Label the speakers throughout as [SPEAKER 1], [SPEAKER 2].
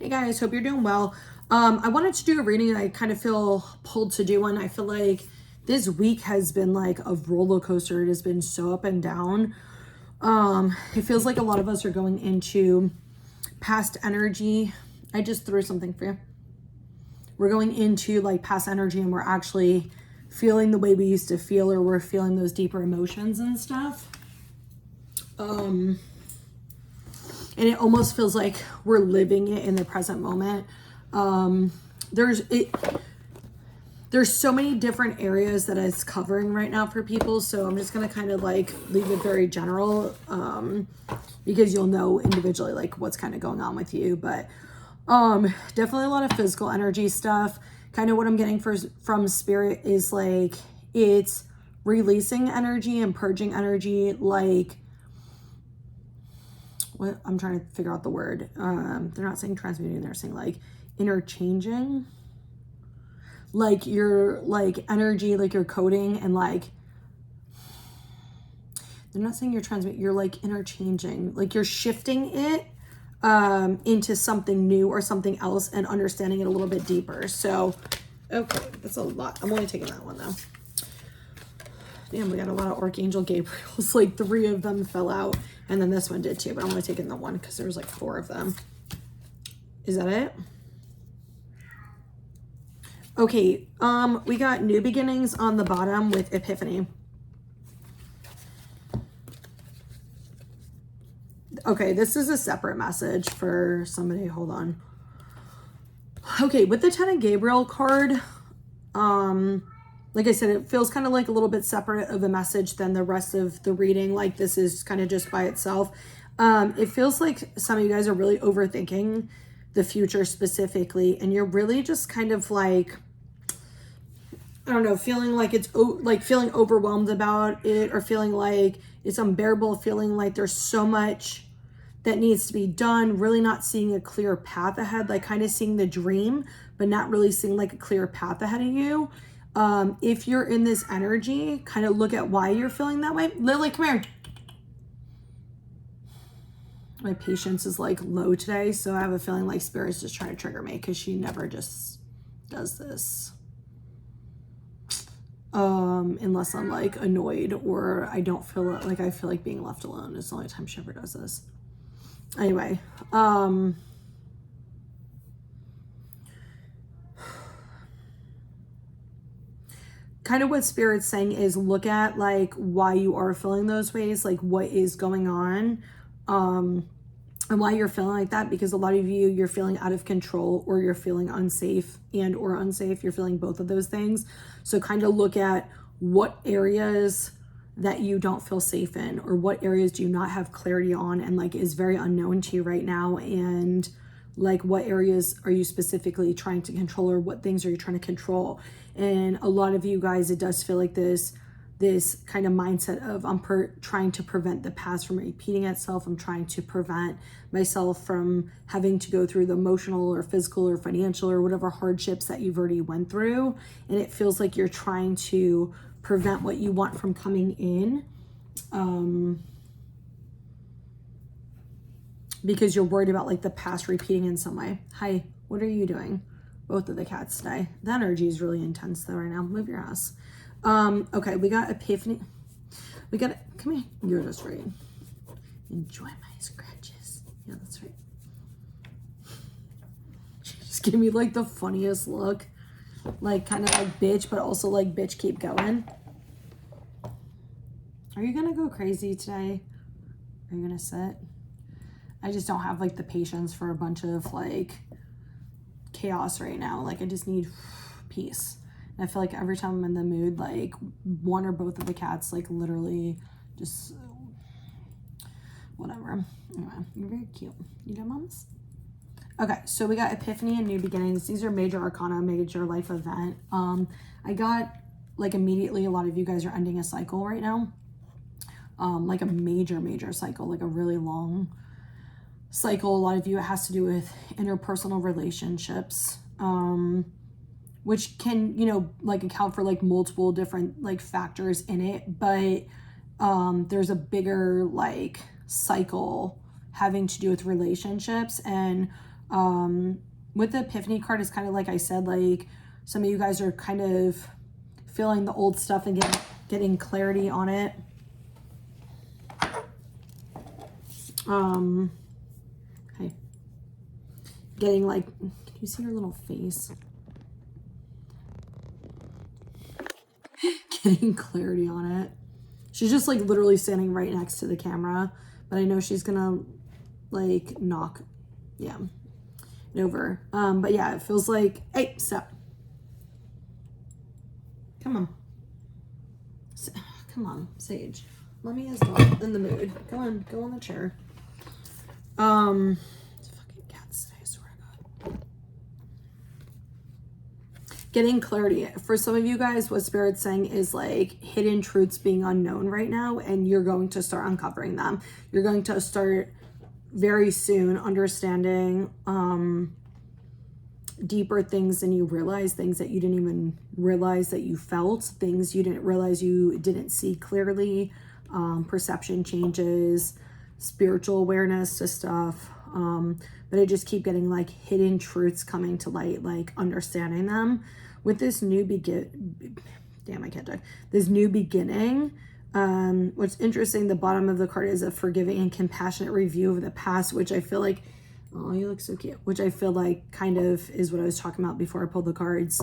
[SPEAKER 1] Hey guys, hope you're doing well. I wanted to do a reading and I kind of feel pulled to do one. I feel like this week has been like a roller coaster. It has been so up and down. It feels like a lot of us are going into past energy. I just threw something for you. We're going into like past energy and we're actually feeling the way we used to feel, or we're feeling those deeper emotions and stuff. And it almost feels like we're living it in the present moment. There's so many different areas that it's covering right now for people. So I'm just going to kind of like leave it very general, because you'll know individually like what's kind of going on with you. But definitely a lot of physical energy stuff. Kind of what I'm getting from spirit is like it's releasing energy and purging energy, like what I'm trying to figure out the word. They're not saying transmuting, they're saying like interchanging, like your like energy, like you're coding, and like they're not saying you're transmuting, you're like interchanging, like you're shifting it into something new or something else and understanding it a little bit deeper. So okay, that's a lot. I'm only taking that one though. Damn, we got a lot of Archangel Gabriels. Like 3 of them fell out, and then this one did too, but I'm only taking the one because there was like 4 of them. Is that it? Okay, we got new beginnings on the bottom with Epiphany. Okay, this is a separate message for somebody. Hold on. Okay, with the 10 of Gabriel card, like I said, it feels kind of like a little bit separate of a message than the rest of the reading. Like this is kind of just by itself. It feels like some of you guys are really overthinking the future specifically, and you're really just kind of like, I don't know, feeling like it's like feeling overwhelmed about it, or feeling like it's unbearable, feeling like there's so much that needs to be done, really not seeing a clear path ahead, like kind of seeing the dream, but not really seeing like a clear path ahead of you. If you're in this energy, kind of look at why you're feeling that way. Lily, come here. My patience is like low today, so I have a feeling like Spirit's just trying to trigger me because she never just does this. Unless I'm like annoyed or I don't feel like I feel like being left alone. It's the only time she ever does this. Anyway, kind of what Spirit's saying is look at like why you are feeling those ways, like what is going on, and why you're feeling like that, because a lot of you, you're feeling out of control, or you're feeling unsafe and or unsafe. You're feeling both of those things. So kind of look at what areas that you don't feel safe in, or what areas do you not have clarity on and like is very unknown to you right now, and like what areas are you specifically trying to control, or what things are you trying to control. And a lot of you guys, it does feel like this kind of mindset of I'm trying to prevent the past from repeating itself. I'm trying to prevent myself from having to go through the emotional or physical or financial or whatever hardships that you've already went through. And it feels like you're trying to prevent what you want from coming in, because you're worried about like the past repeating in some way. Hi, what are you doing? Both of the cats today. The energy is really intense though right now. Move your ass. Okay, we got Epiphany. We got, come here. You're just right. Enjoy my scratches. Yeah, that's right. She just gave me like the funniest look. Like kind of like bitch, but also like bitch, keep going. Are you gonna go crazy today? Are you gonna sit? I just don't have like the patience for a bunch of like chaos right now. Like I just need peace. And I feel like every time I'm in the mood, like one or both of the cats like literally just whatever. Anyway, you're very cute. You good, moms? Okay, so we got Epiphany and New Beginnings. These are major arcana, major life event. I got like immediately a lot of you guys are ending a cycle right now. Like a major cycle, like a really long cycle. A lot of you, it has to do with interpersonal relationships, which can, you know, like account for like multiple different like factors in it. But there's a bigger like cycle having to do with relationships, and With the Epiphany card, it's kind of like I said, like some of you guys are kind of feeling the old stuff and getting clarity on it. Okay. Getting like, can you see her little face? Getting clarity on it. She's just like literally standing right next to the camera, but I know she's gonna like knock, yeah, it over. But yeah, it feels like, hey, stop. Come on. Come on, Sage. Mommy is not in the mood. Go on, go on the chair. Fucking cats today, I swear to God. Getting clarity. For some of you guys, what Spirit's saying is like hidden truths being unknown right now, and you're going to start uncovering them. You're going to start very soon understanding deeper things than you realize, things that you didn't even realize that you felt, things you didn't realize you didn't see clearly, perception changes, spiritual awareness to stuff. But I just keep getting like hidden truths coming to light, like understanding them. With this new this new beginning, what's interesting, the bottom of the card is a forgiving and compassionate review of the past, which I feel like, oh, you look so cute, which I feel like kind of is what I was talking about before I pulled the cards.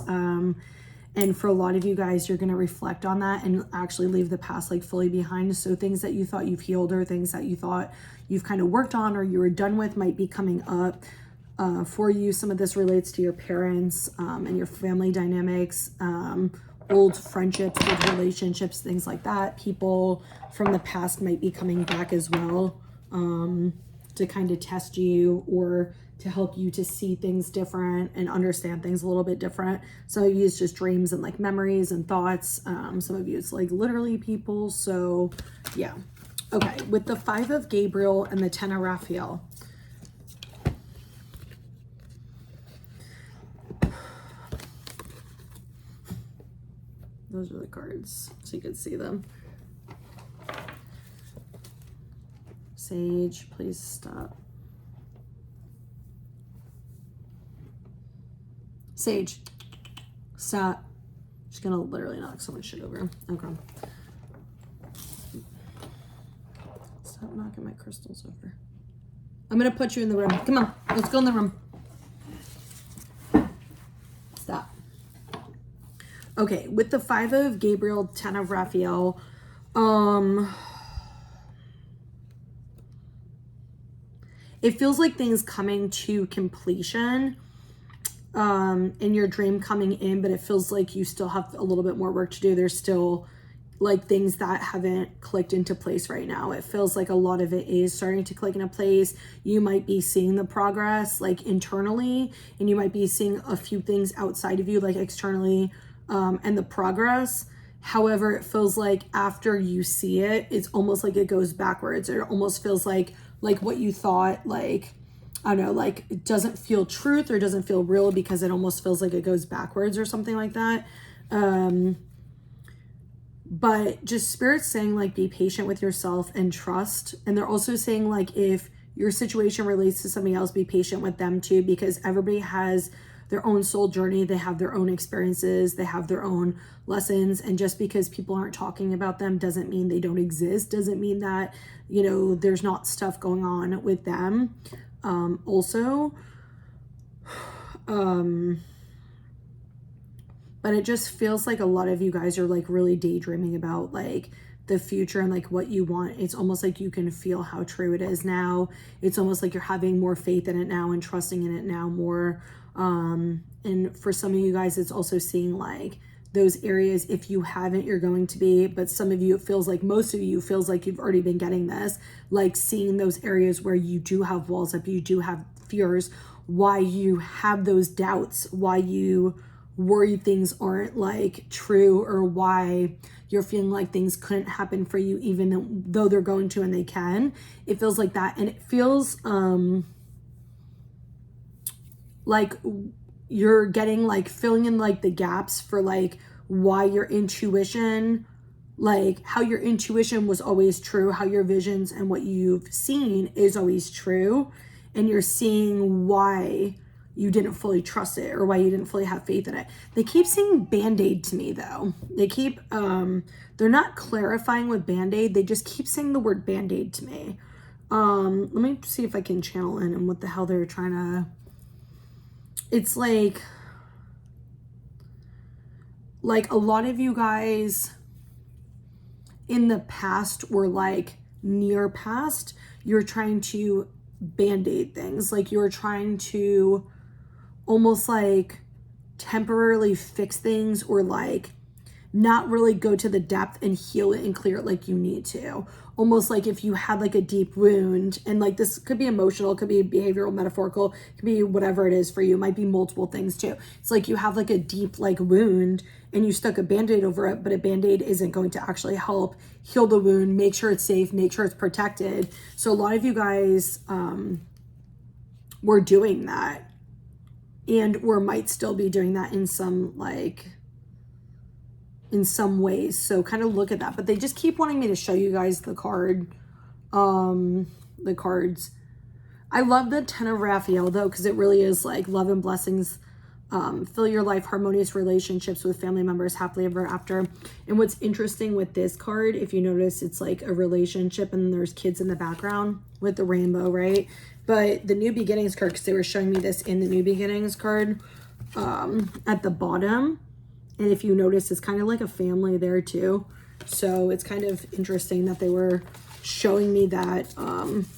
[SPEAKER 1] And for a lot of you guys, you're going to reflect on that and actually leave the past like fully behind. So things that you thought you've healed or things that you thought you've kind of worked on or you were done with might be coming up for you. Some of this relates to your parents and your family dynamics, old friendships, old relationships, things like that. People from the past might be coming back as well to kind of test you or to help you to see things different and understand things a little bit different. Some of you it's just dreams and like memories and thoughts. Some of you it's like literally people. So yeah. Okay, with the 5 of Gabriel and the 10 of Raphael. Those are the cards, so you can see them. Sage, please stop. Sage, stop. She's gonna literally knock so much shit over. Okay. Stop knocking my crystals over. I'm gonna put you in the room. Come on, let's go in the room. Stop. Okay, with the 5 of Gabriel, 10 of Raphael, it feels like things coming to completion, in your dream coming in, but it feels like you still have a little bit more work to do. There's still like things that haven't clicked into place right now. It feels like a lot of it is starting to click into place. You might be seeing the progress like internally, and you might be seeing a few things outside of you like externally, and the progress. However, it feels like after you see it, it's almost like it goes backwards. It almost feels like what you thought, like, I don't know, like it doesn't feel truth or doesn't feel real because it almost feels like it goes backwards or something like that. But just Spirit's saying like be patient with yourself and trust. And they're also saying like if your situation relates to somebody else, be patient with them too, because everybody has their own soul journey. They have their own experiences. They have their own lessons. And just because people aren't talking about them doesn't mean they don't exist. Doesn't mean that, you know, there's not stuff going on with them. But it just feels like a lot of you guys are like really daydreaming about like the future and like what you want. It's almost like you can feel how true it is now. It's almost like you're having more faith in it now and trusting in it now more. And for some of you guys, it's also seeing like those areas. If you haven't, you're going to be, but some of you, it feels like most of you feels like you've already been getting this, like seeing those areas where you do have walls up, you do have fears, why you have those doubts, why you worry things aren't like true, or why you're feeling like things couldn't happen for you even though they're going to and they can. It feels like that. And it feels like you're getting like filling in like the gaps for like why your intuition, like how your intuition was always true, how your visions and what you've seen is always true. and you're seeing why you didn't fully trust it or why you didn't fully have faith in it. They keep saying Band-Aid to me though. They keep, they're not clarifying with Band-Aid. They just keep saying the word Band-Aid to me. Let me see if I can channel in and what the hell they're trying to, it's like a lot of you guys in the past or like near past, you're trying to Band-Aid things. Like you're trying to almost like temporarily fix things or like not really go to the depth and heal it and clear it like you need to. Almost like if you had like a deep wound, and like this could be emotional, it could be behavioral, metaphorical, it could be whatever it is for you. It might be multiple things too. It's like you have like a deep like wound and you stuck a Band-Aid over it, but a Band-Aid isn't going to actually help heal the wound, make sure it's safe, make sure it's protected. So a lot of you guys were doing that, and or might still be doing that in some ways. So kind of look at that. But they just keep wanting me to show you guys the cards. I love the Ten of Raphael though, because it really is like love and blessings. Fill your life, harmonious relationships with family members, happily ever after. And what's interesting with this card, if you notice, it's like a relationship and there's kids in the background with the rainbow, right? But the New Beginnings card, because they were showing me this in the New Beginnings card, at the bottom, and if you notice, it's kind of like a family there too. So it's kind of interesting that they were showing me that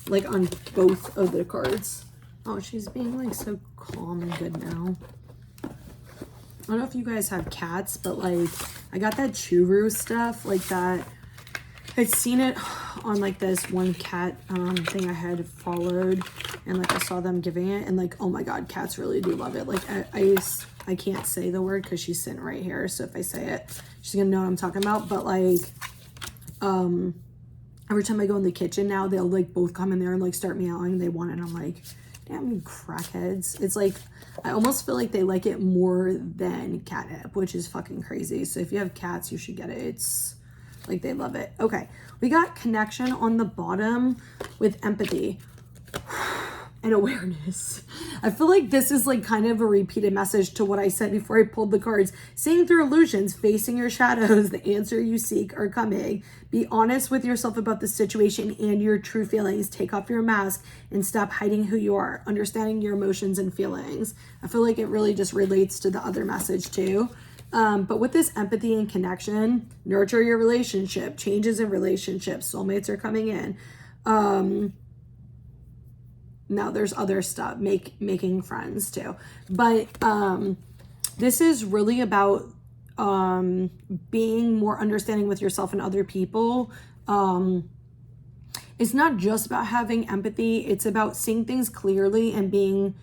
[SPEAKER 1] like on both of the cards. Oh, she's being like so calm and good now. I don't know if you guys have cats, but like I got that Churu stuff like that. I'd seen it on like this one cat thing I had followed, and like I saw them giving it, and like, oh my god, cats really do love it. Like I can't say the word because she's sitting right here, so if I say it, she's gonna know what I'm talking about. But like every time I go in the kitchen now, they'll like both come in there and like start meowing. They want it, and I'm like, damn you crackheads. It's like I almost feel like they like it more than catnip, which is fucking crazy. So if you have cats, you should get it. It's like they love it. Okay, we got connection on the bottom with empathy and awareness. I feel like this is like kind of a repeated message to what I said before I pulled the cards. Seeing through illusions, facing your shadows, the answer you seek are coming. Be honest with yourself about the situation and your true feelings. Take off your mask and stop hiding who you are. Understanding your emotions and feelings. I feel like it really just relates to the other message too. But with this empathy and connection, nurture your relationship, changes in relationships, soulmates are coming in. Now there's other stuff, making friends too. But this is really about being more understanding with yourself and other people. It's not just about having empathy. It's about seeing things clearly and being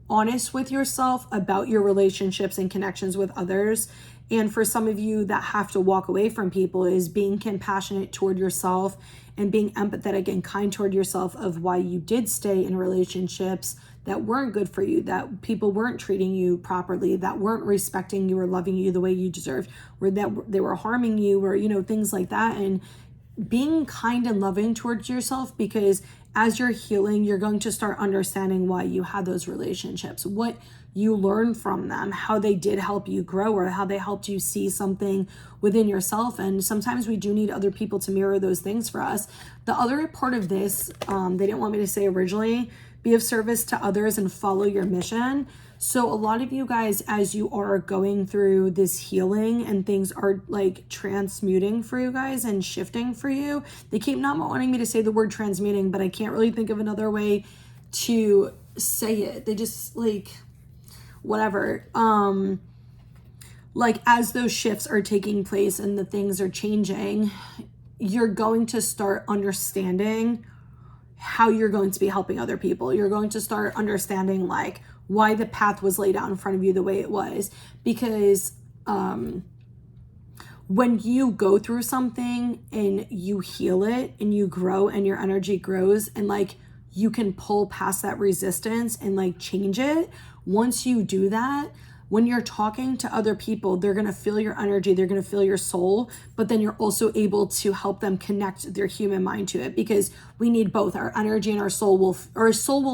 [SPEAKER 1] honest with yourself about your relationships and connections with others. And for some of you that have to walk away from people, is being compassionate toward yourself and being empathetic and kind toward yourself of why you did stay in relationships that weren't good for you, that people weren't treating you properly, that weren't respecting you or loving you the way you deserved, or that they were harming you, or, you know, things like that. And being kind and loving towards yourself, because as you're healing, you're going to start understanding why you had those relationships, what you learned from them, how they did help you grow, or how they helped you see something within yourself. And sometimes we do need other people to mirror those things for us. The other part of this, they didn't want me to say originally, be of service to others and follow your mission. So a lot of you guys, as you are going through this healing and things are like transmuting for you guys and shifting for you, they keep not wanting me to say the word transmuting, but I can't really think of another way to say it. They just like, whatever. Like as those shifts are taking place and the things are changing, you're going to start understanding how you're going to be helping other people. You're going to start understanding like why the path was laid out in front of you the way it was. Because when you go through something and you heal it and you grow and your energy grows and like you can pull past that resistance and like change it, once you do that, when you're talking to other people, they're going to feel your energy, they're going to feel your soul, but then you're also able to help them connect their human mind to it, because we need both. Our energy and our soul will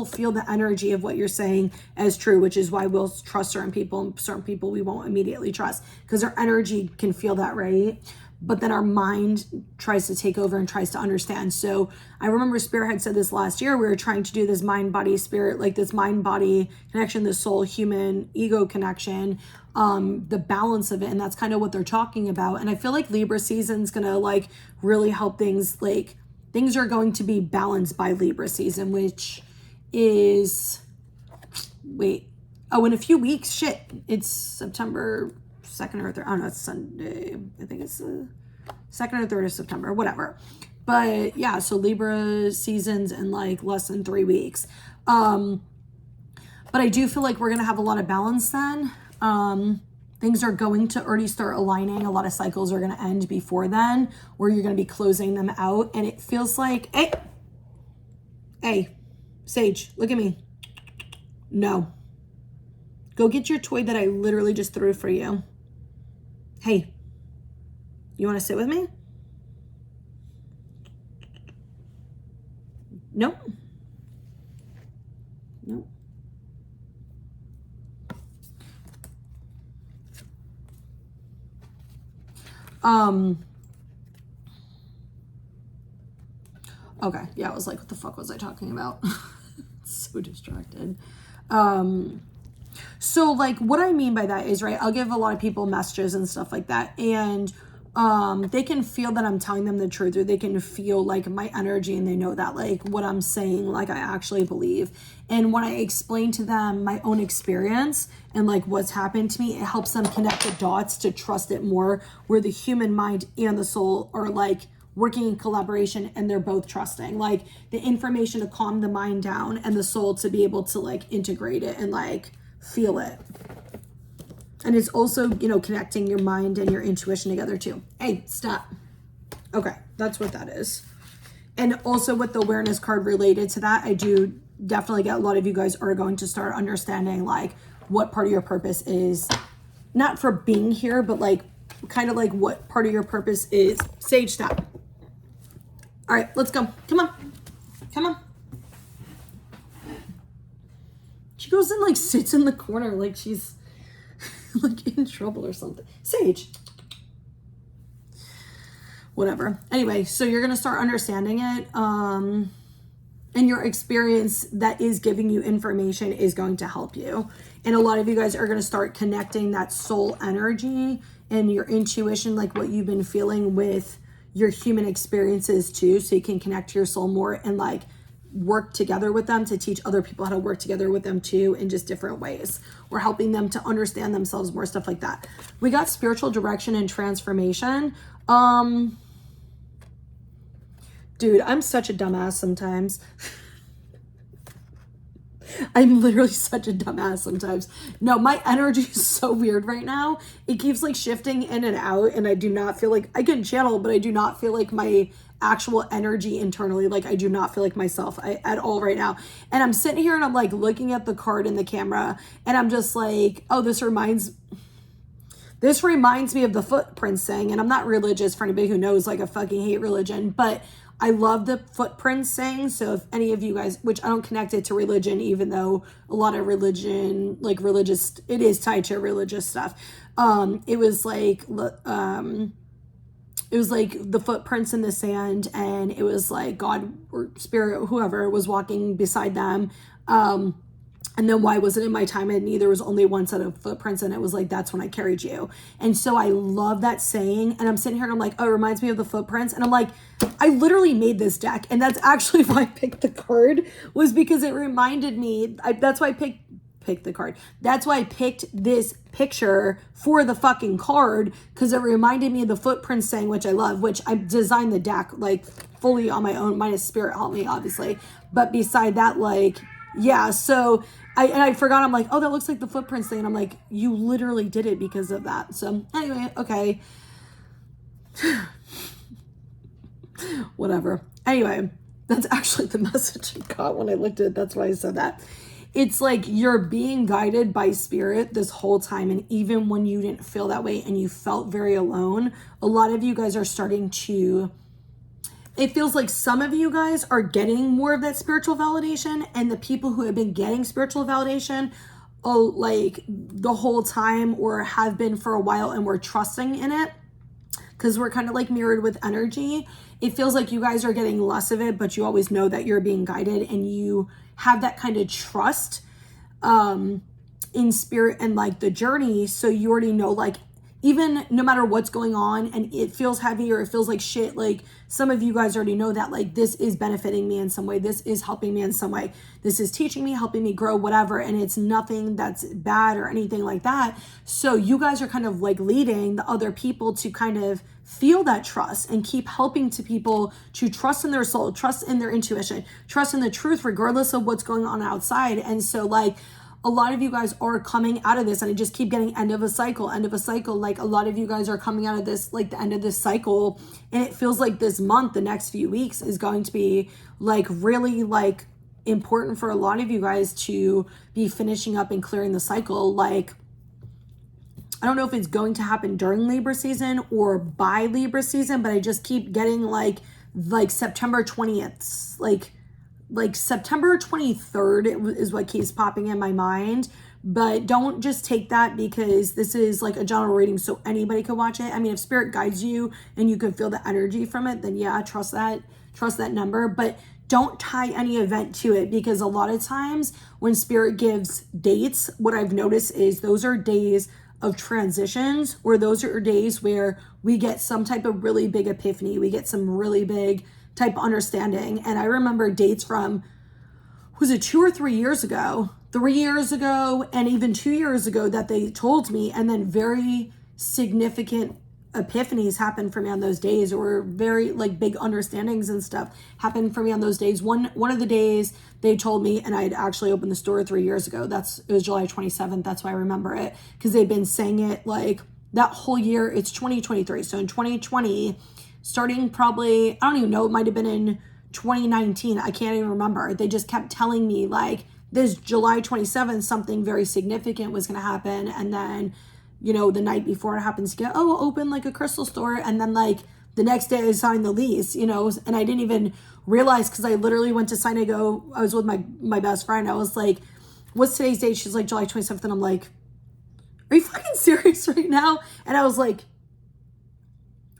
[SPEAKER 1] feel the energy of what you're saying as true, which is why we'll trust certain people, and certain people we won't immediately trust, because our energy can feel that, right? But then our mind tries to take over and tries to understand. So I remember Spirit had said this last year, we were trying to do this mind, body, spirit, like this mind, body connection, this soul, human, ego connection, the balance of it. And that's kind of what they're talking about. And I feel like Libra season's going to like really help things, like things are going to be balanced by Libra season, which is, in a few weeks, shit, it's September 2nd or 3rd. I don't know, it's Sunday. I think it's the 2nd or 3rd of September, whatever. But yeah, so Libra season's in like less than 3 weeks. But I do feel like we're going to have a lot of balance then. Things are going to already start aligning. A lot of cycles are going to end before then, where you're going to be closing them out. And it feels like, hey, Sage, look at me. No. Go get your toy that I literally just threw for you. Hey, you want to sit with me? Nope. Nope. Okay, yeah, I was like, what the fuck was I talking about? So distracted. So like what I mean by that is, right, I'll give a lot of people messages and stuff like that, and they can feel that I'm telling them the truth, or they can feel like my energy, and they know that like what I'm saying, like I actually believe. And when I explain to them my own experience and like what's happened to me, it helps them connect the dots to trust it more, where the human mind and the soul are like working in collaboration, and they're both trusting like the information to calm the mind down, and the soul to be able to like integrate it and like feel it. And it's also, you know, connecting your mind and your intuition together too. Hey, stop. Okay, that's what that is. And also with the awareness card related to that, I do definitely get a lot of you guys are going to start understanding like what part of your purpose is, not for being here, but like kind of like what part of your purpose is. Sage, stop. All right, let's go. Come on. Come on. She goes and like sits in the corner like she's like in trouble or something. Sage. Whatever. Anyway, so you're going to start understanding it. And your experience that is giving you information is going to help you. And a lot of you guys are going to start connecting that soul energy and your intuition, like what you've been feeling with your human experiences too. So you can connect to your soul more and like work together with them to teach other people how to work together with them too, in just different ways. We're helping them to understand themselves more, stuff like that. We got spiritual direction and transformation. Dude, I'm such a dumbass sometimes. I'm literally such a dumbass sometimes. No, my energy is so weird right now. It keeps like shifting in and out, and I do not feel like I can channel, but I do not feel like my actual energy internally. Like I do not feel like myself at all right now. And I'm sitting here and I'm like looking at the card in the camera, and I'm just like, oh, this reminds me of the footprints thing. And I'm not religious, for anybody who knows, like I fucking hate religion, but I love the footprints saying. So if any of you guys, which I don't connect it to religion, even though a lot of religion, like religious, it is tied to religious stuff. It was like the footprints in the sand, and it was like God or spirit, whoever was walking beside them. And then why was it in my time? And neither was only one set of footprints. And it was like, that's when I carried you. And so I love that saying. And I'm sitting here and I'm like, oh, it reminds me of the footprints. And I'm like, I literally made this deck. And that's actually why I picked the card, was because it reminded me. That's why I picked the card. That's why I picked this picture for the fucking card, because it reminded me of the footprints saying, which I love, which I designed the deck like fully on my own, minus Spirit helped me, obviously. But beside that, like, yeah, so I forgot. I'm like, oh, that looks like the footprints thing. And I'm like, you literally did it because of that. So anyway, okay. Whatever. Anyway, that's actually the message I got when I looked at it. That's why I said that. it's like you're being guided by spirit this whole time. And even when you didn't feel that way and you felt very alone, a lot of you guys are starting to, it feels like some of you guys are getting more of that spiritual validation, and the people who have been getting spiritual validation, oh, like the whole time or have been for a while, and we're trusting in it because we're kind of like mirrored with energy. It feels like you guys are getting less of it, but you always know that you're being guided, and you have that kind of trust in spirit and like the journey. So you already know, like, even no matter what's going on and it feels heavy or it feels like shit, like some of you guys already know that like this is benefiting me in some way, this is helping me in some way, this is teaching me, helping me grow, whatever, and it's nothing that's bad or anything like that. So you guys are kind of like leading the other people to kind of feel that trust and keep helping to people to trust in their soul, trust in their intuition, trust in the truth regardless of what's going on outside. And so like a lot of you guys are coming out of this, and I just keep getting end of a cycle. Like a lot of you guys are coming out of this, like the end of this cycle. And it feels like this month, the next few weeks is going to be like really like important for a lot of you guys to be finishing up and clearing the cycle. Like, I don't know if it's going to happen during Libra season or by Libra season, but I just keep getting like September 20th, like September 23rd is what keeps popping in my mind. But don't just take that because this is like a general reading, so anybody could watch it. I mean, if spirit guides you and you can feel the energy from it, then yeah, trust that number. But don't tie any event to it, because a lot of times when spirit gives dates, what I've noticed is those are days of transitions, or those are days where we get some type of really big epiphany, we get some really big type of understanding. And I remember dates from, was it 2 or 3 years ago, 3 years ago, and even 2 years ago that they told me, and then very significant epiphanies happened for me on those days, or very like big understandings and stuff happened for me on those days. One of the days they told me, and I had actually opened the store 3 years ago, it was July 27th, that's why I remember it, because they've been saying it like that whole year. It's 2023, so in 2020, starting probably, I don't even know, it might have been in 2019, I can't even remember. They just kept telling me like this July 27th, something very significant was going to happen. And then, you know, the night before it happens to get, open like a crystal store. And then like the next day I signed the lease, you know, and I didn't even realize, because I literally went to sign it, I was with my best friend. I was like, what's today's date? She's like, July 27th. And I'm like, are you fucking serious right now? And I was like,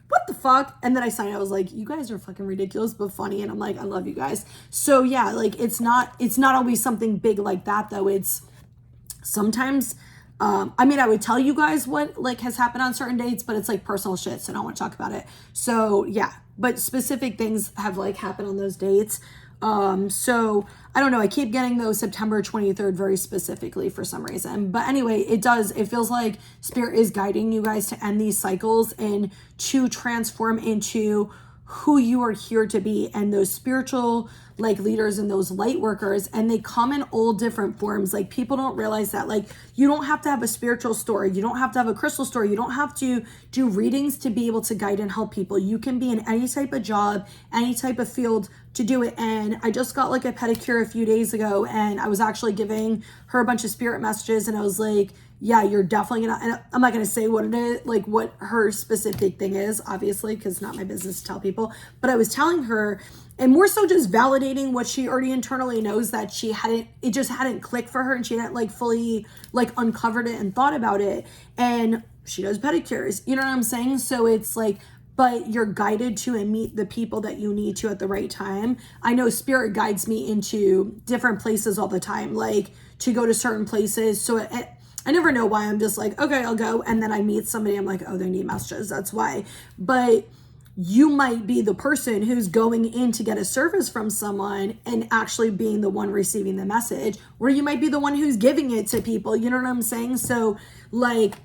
[SPEAKER 1] what the fuck? And then I signed it. I was like, you guys are fucking ridiculous, but funny. And I'm like, I love you guys. So yeah, like it's not always something big like that though. It's sometimes, I mean, I would tell you guys what like has happened on certain dates, but it's like personal shit, so I don't want to talk about it. So yeah, but specific things have like happened on those dates. So I don't know, I keep getting those September 23rd very specifically for some reason. But anyway, it feels like spirit is guiding you guys to end these cycles and to transform into who you are here to be, and those spiritual like leaders and those light workers, and they come in all different forms. Like people don't realize that like you don't have to have a spiritual store, you don't have to have a crystal store, you don't have to do readings to be able to guide and help people. You can be in any type of job, any type of field to do it. And I just got like a pedicure a few days ago, and I was actually giving her a bunch of spirit messages, and I was like, yeah, you're definitely gonna, and I'm not gonna say what it is, like what her specific thing is, obviously, because it's not my business to tell people, but I was telling her, and more so just validating what she already internally knows, that it just hadn't clicked for her, and she hadn't like fully like uncovered it and thought about it. And she does pedicures, you know what I'm saying? So it's like, but you're guided to and meet the people that you need to at the right time. I know spirit guides me into different places all the time, like to go to certain places. So I never know why. I'm just like, okay, I'll go. And then I meet somebody, I'm like, oh, they need messages. That's why. But you might be the person who's going in to get a service from someone and actually being the one receiving the message, or you might be the one who's giving it to people. You know what I'm saying? So like,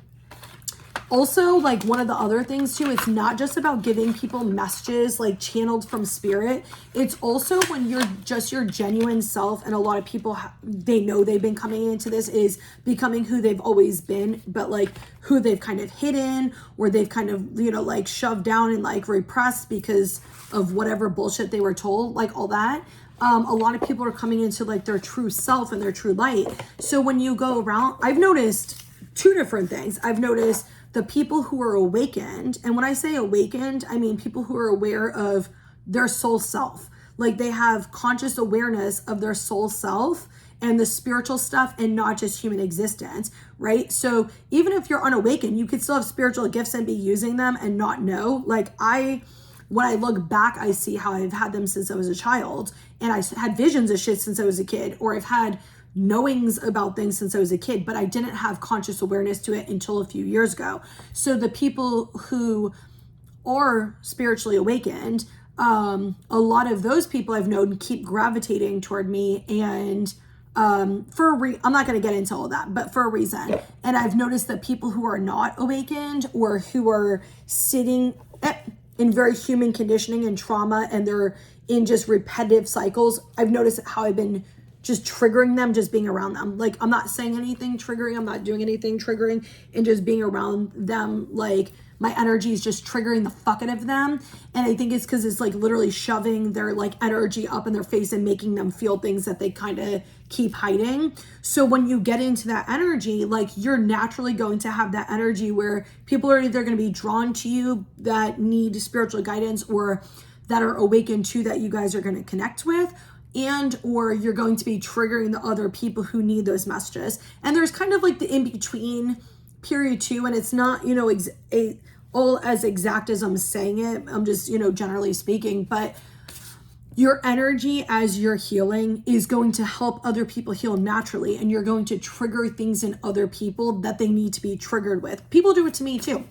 [SPEAKER 1] also, like one of the other things too, it's not just about giving people messages like channeled from spirit. It's also when you're just your genuine self. And a lot of people, they know they've been coming into this is becoming who they've always been, but like who they've kind of hidden, or they've kind of, you know, like shoved down and like repressed because of whatever bullshit they were told, like all that. A lot of people are coming into like their true self and their true light. So when you go around, I've noticed two different things. I've noticed the people who are awakened, and when I say awakened, I mean people who are aware of their soul self. Like they have conscious awareness of their soul self and the spiritual stuff and not just human existence, right? So even if you're unawakened, you could still have spiritual gifts and be using them and not know. Like when I look back, I see how I've had them since I was a child, and I had visions of shit since I was a kid, or I've had knowings about things since I was a kid, but I didn't have conscious awareness to it until a few years ago. So the people who are spiritually awakened, a lot of those people I've known keep gravitating toward me, and I'm not going to get into all that, but for a reason. And I've noticed that people who are not awakened, or who are sitting in very human conditioning and trauma, and they're in just repetitive cycles, I've noticed how I've been just triggering them, just being around them. Like, I'm not saying anything triggering, I'm not doing anything triggering, and just being around them, like, my energy is just triggering the fuck out of them. And I think it's because it's like literally shoving their like energy up in their face and making them feel things that they kind of keep hiding. So when you get into that energy, like, you're naturally going to have that energy where people are either going to be drawn to you that need spiritual guidance, or that are awakened to that you guys are going to connect with, and or you're going to be triggering the other people who need those messages. And there's kind of like the in-between period too, and it's not, you know, all as exact as I'm saying it. I'm just, you know, generally speaking, but your energy as you're healing is going to help other people heal naturally, and you're going to trigger things in other people that they need to be triggered with. People do it to me too.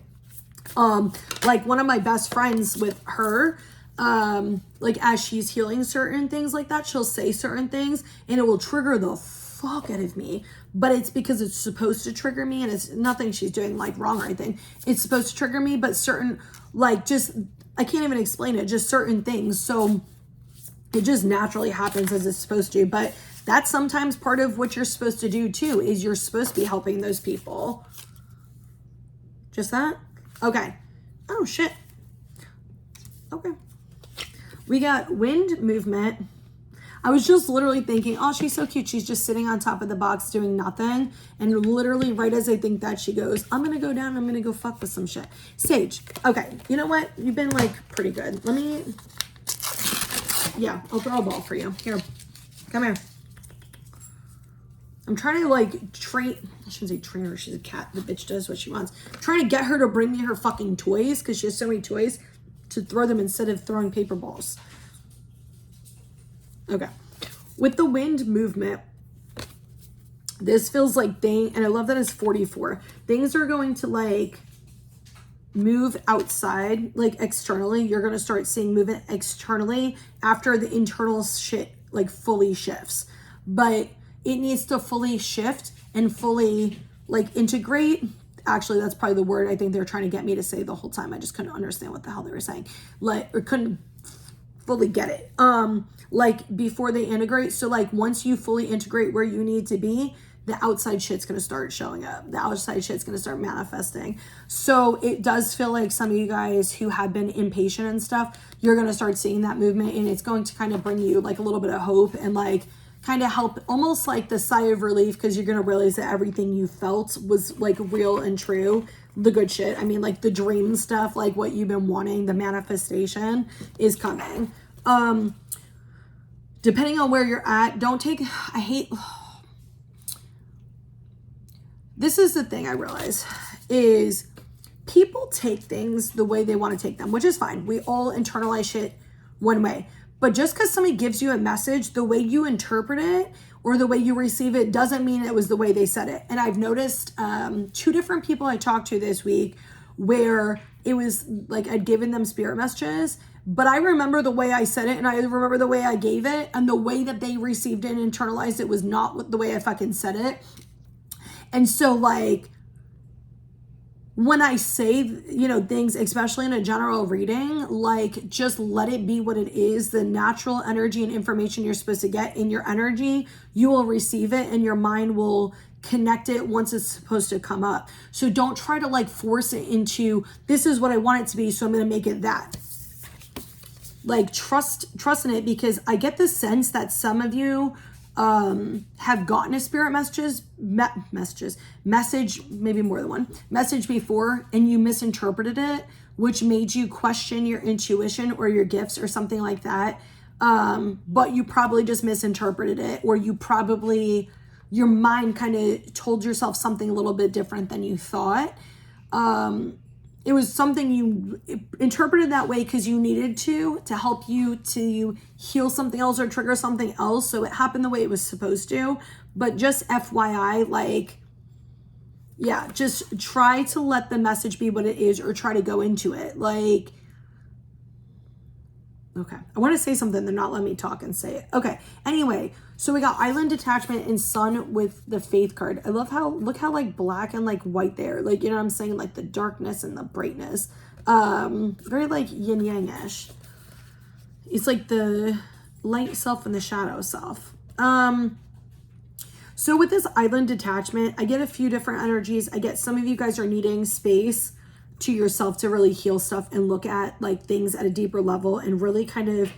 [SPEAKER 1] Like one of my best friends, with her, like as she's healing certain things like that, she'll say certain things and it will trigger the fuck out of me, but it's because it's supposed to trigger me, and it's nothing she's doing like wrong or anything. It's supposed to trigger me, but certain, like, just, I can't even explain it, just certain things. So it just naturally happens as it's supposed to. But that's sometimes part of what you're supposed to do too, is you're supposed to be helping those people. Just that? Okay. Oh shit. Okay. We got wind movement. I was just literally thinking, oh, she's so cute. She's just sitting on top of the box doing nothing. And literally right as I think that, she goes, I'm going to go down. I'm going to go fuck with some shit. Sage. Okay. You know what? You've been like pretty good. Let me, yeah, I'll throw a ball for you. Here, come here. I'm trying to like train, I shouldn't say train her. She's a cat. The bitch does what she wants. I'm trying to get her to bring me her fucking toys, because she has so many toys, to throw them instead of throwing paper balls. Okay. With the wind movement, this feels like and I love that it's 44. Things are going to like move outside, like externally. You're going to start seeing movement externally after the internal shit like fully shifts. But it needs to fully shift and fully like integrate. Actually, that's probably the word I think they're trying to get me to say the whole time. I just couldn't understand what the hell they were saying. Like, or couldn't fully get it. Like before they integrate. So like once you fully integrate where you need to be, the outside shit's going to start showing up. The outside shit's going to start manifesting. So it does feel like some of you guys who have been impatient and stuff, you're going to start seeing that movement, and it's going to kind of bring you like a little bit of hope and like kind of help, almost like the sigh of relief, because you're going to realize that everything you felt was like real and true. The good shit. I mean, like the dream stuff, like what you've been wanting, the manifestation is coming. Depending on where you're at, this is the thing I realize, is people take things the way they want to take them, which is fine. We all internalize shit one way. But just because somebody gives you a message, the way you interpret it or the way you receive it doesn't mean it was the way they said it. And I've noticed 2 different people I talked to this week where it was like I'd given them spirit messages, but I remember the way I said it, and I remember the way I gave it, and the way that they received it and internalized it was not the way I fucking said it. And so like when I say, you know, things, especially in a general reading, like just let it be what it is. The natural energy and information you're supposed to get in your energy, you will receive it, and your mind will connect it once it's supposed to come up. So don't try to like force it into, this is what I want it to be, so I'm going to make it that. like trust in it, because I get the sense that some of you have gotten a spirit message, maybe more than one message before, and you misinterpreted it, which made you question your intuition or your gifts or something like that. But you probably just misinterpreted it, or your mind kind of told yourself something a little bit different than you thought. It was something you interpreted that way because you needed to help you to heal something else or trigger something else. So it happened the way it was supposed to. But just FYI, like, yeah, just try to let the message be what it is, or try to go into it. Like, okay, I want to say something. They're not letting me talk and say it. Okay, anyway, so we got Island Detachment and Sun with the Faith card. I love how, look how like black and like white there. Like, you know what I'm saying? Like the darkness and the brightness. Very like yin yang-ish. It's like the light self and the shadow self. So with this Island Detachment, I get a few different energies. I get some of you guys are needing space to yourself to really heal stuff and look at like things at a deeper level and really kind of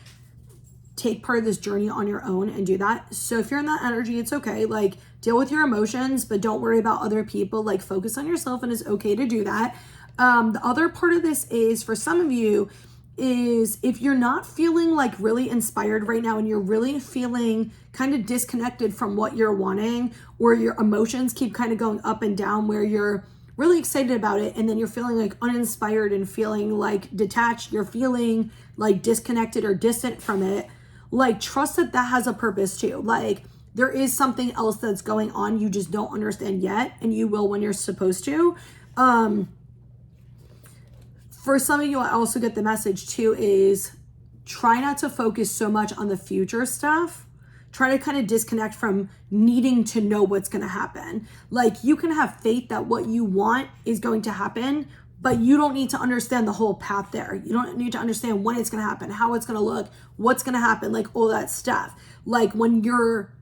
[SPEAKER 1] take part of this journey on your own and do that. So if you're in that energy, it's okay. Like, deal with your emotions, but don't worry about other people. Like, focus on yourself, and it's okay to do that. The other part of this is, for some of you, is if you're not feeling like really inspired right now and you're really feeling kind of disconnected from what you're wanting, or your emotions keep kind of going up and down where you're really excited about it and then you're feeling like uninspired and feeling like detached, you're feeling like disconnected or distant from it, like, trust that that has a purpose too. Like, there is something else that's going on, you just don't understand yet, and you will when you're supposed to. For some of you, I also get the message too is try not to focus so much on the future stuff. Try to kind of disconnect from needing to know what's going to happen. Like, you can have faith that what you want is going to happen, but you don't need to understand the whole path there. You don't need to understand when it's going to happen, how it's going to look, what's going to happen, like all that stuff. Like, when you're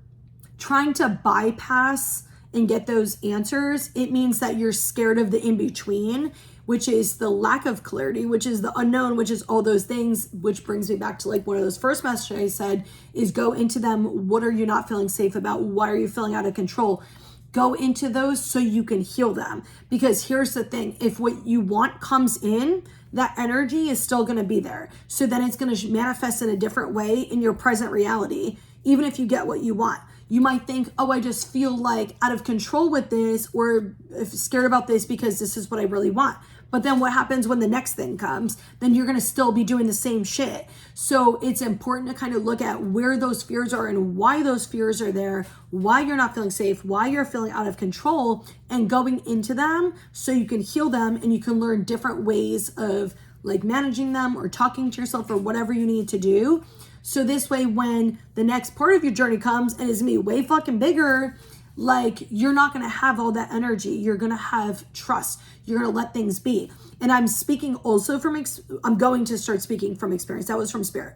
[SPEAKER 1] trying to bypass and get those answers, it means that you're scared of the in-between, which is the lack of clarity, which is the unknown, which is all those things, which brings me back to like one of those first messages I said is go into them. What are you not feeling safe about? Why are you feeling out of control? Go into those so you can heal them. Because here's the thing, if what you want comes in, that energy is still going to be there. So then it's going to manifest in a different way in your present reality, even if you get what you want. You might think, oh, I just feel like out of control with this, or scared about this because this is what I really want. But then what happens when the next thing comes? Then you're going to still be doing the same shit. So it's important to kind of look at where those fears are and why those fears are there, why you're not feeling safe, why you're feeling out of control, and going into them so you can heal them and you can learn different ways of like managing them or talking to yourself or whatever you need to do. So this way, when the next part of your journey comes and is going to be way fucking bigger, like, you're not going to have all that energy. You're going to have trust. You're going to let things be. And I'm speaking also from, I'm going to start speaking from experience. That was from spirit.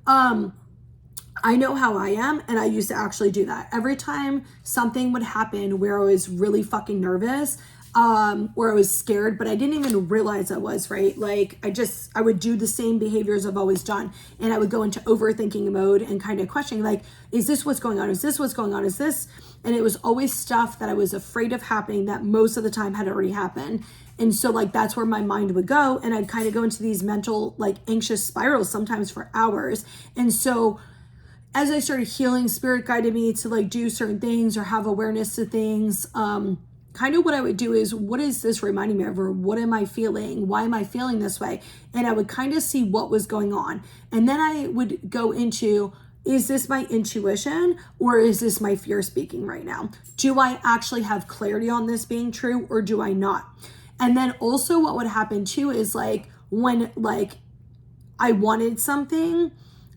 [SPEAKER 1] I know how I am, and I used to actually do that. Every time something would happen where I was really fucking nervous, or I was scared, but I didn't even realize I was, right? Like, I would do the same behaviors I've always done, and I would go into overthinking mode and kind of questioning, like, is this what's going on? Is this what's going on? Is this? And it was always stuff that I was afraid of happening that most of the time had already happened. And so, like, that's where my mind would go, and I'd kind of go into these mental, like, anxious spirals sometimes for hours. And so as I started healing, spirit guided me to like do certain things or have awareness to things. Kind of what I would do is, what is this reminding me of, or what am I feeling? Why am I feeling this way? And I would kind of see what was going on. And then I would go into, is this my intuition or is this my fear speaking right now? Do I actually have clarity on this being true or do I not? And then also what would happen too is like when like I wanted something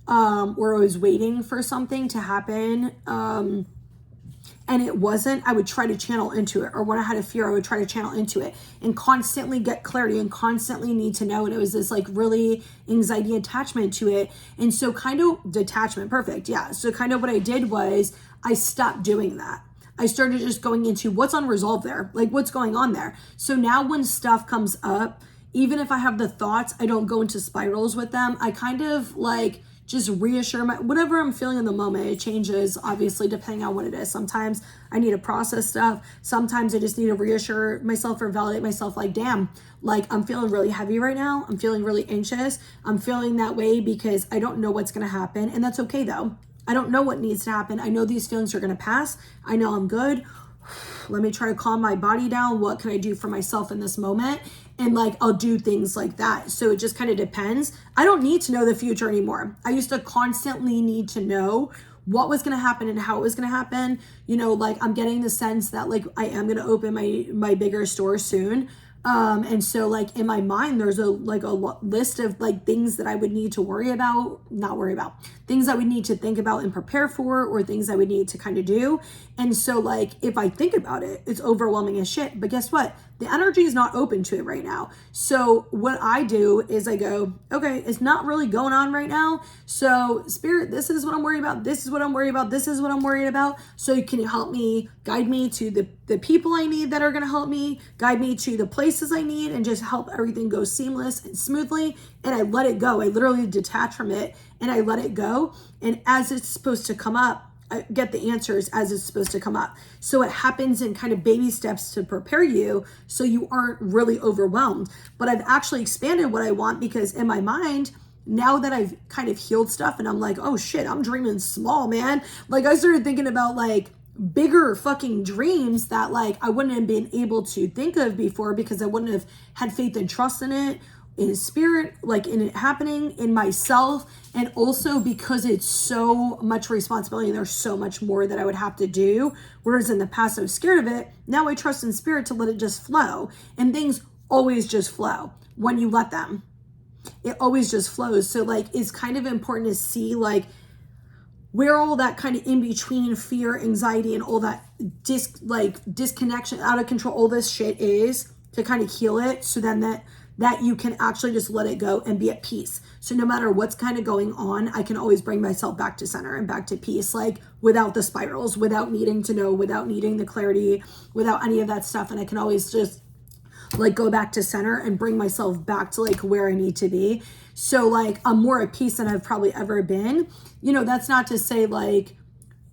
[SPEAKER 1] or I was waiting for something to happen, and it wasn't, I would try to channel into it. Or when I had a fear, I would try to channel into it and constantly get clarity and constantly need to know. And it was this like really anxiety attachment to it. And so kind of detachment, perfect. Yeah. So kind of what I did was I stopped doing that. I started just going into what's unresolved there, like what's going on there. So now when stuff comes up, even if I have the thoughts, I don't go into spirals with them. I kind of like just reassure whatever I'm feeling in the moment. It changes obviously depending on what it is. Sometimes I need to process stuff. Sometimes I just need to reassure myself or validate myself, like, damn, like I'm feeling really heavy right now. I'm feeling really anxious. I'm feeling that way because I don't know what's going to happen. And that's okay though. I don't know what needs to happen. I know these feelings are going to pass. I know I'm good. Let me try to calm my body down. What can I do for myself in this moment? And like, I'll do things like that. So it just kind of depends. I don't need to know the future anymore. I used to constantly need to know what was going to happen and how it was going to happen. You know, like I'm getting the sense that like I am going to open my bigger store soon. And so like in my mind, there's a list of like things that I would need to things I would need to think about and prepare for, or things I would need to kind of do. And so like, if I think about it, it's overwhelming as shit, but guess what? The energy is not open to it right now. So what I do is I go, okay, it's not really going on right now. So spirit, this is what I'm worried about. This is what I'm worried about. This is what I'm worried about. So can you help me, guide me to the people I need that are going to help me, guide me to the places I need, and just help everything go seamless and smoothly. And I let it go. I literally detach from it and I let it go. And as it's supposed to come up, I get the answers as it's supposed to come up. So it happens in kind of baby steps to prepare you so you aren't really overwhelmed. But I've actually expanded what I want, because in my mind, now that I've kind of healed stuff and I'm like, oh shit, I'm dreaming small, man. Like I started thinking about like bigger fucking dreams that like I wouldn't have been able to think of before, because I wouldn't have had faith and trust in it, in spirit, like in it happening, in myself. And also because it's so much responsibility and there's so much more that I would have to do. Whereas in the past I was scared of it. Now I trust in spirit to let it just flow. And things always just flow when you let them. It always just flows. So like it's kind of important to see where all that kind of in between fear, anxiety, and all that disconnection, out of control, all this shit is, to kind of heal it. So then that you can actually just let it go and be at peace. So no matter what's kind of going on, I can always bring myself back to center and back to peace, like without the spirals, without needing to know, without needing the clarity, without any of that stuff. And I can always just like go back to center and bring myself back to like where I need to be. So like I'm more at peace than I've probably ever been. You know, that's not to say like,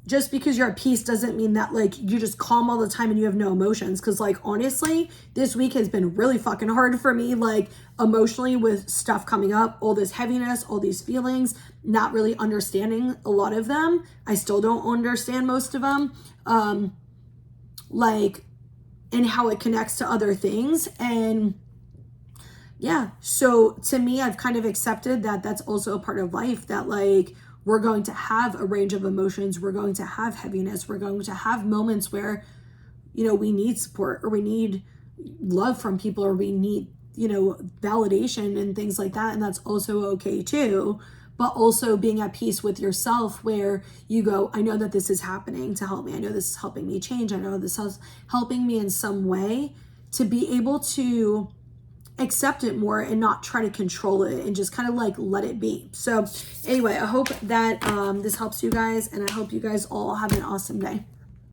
[SPEAKER 1] just because you're at peace doesn't mean that like you just calm all the time and you have no emotions. Cause like honestly, this week has been really fucking hard for me, like emotionally, with stuff coming up, all this heaviness, all these feelings, not really understanding a lot of them. I still don't understand most of them. And how it connects to other things. And yeah, so to me, I've kind of accepted that that's also a part of life, that like, we're going to have a range of emotions. We're going to have heaviness. We're going to have moments where, you know, we need support, or we need love from people, or we need, you know, validation and things like that. And that's also okay too. But also being at peace with yourself, where you go, I know that this is happening to help me. I know this is helping me change. I know this is helping me in some way, to be able to accept it more and not try to control it, and just kind of like let it be. So anyway, I hope that this helps you guys, and I hope you guys all have an awesome day.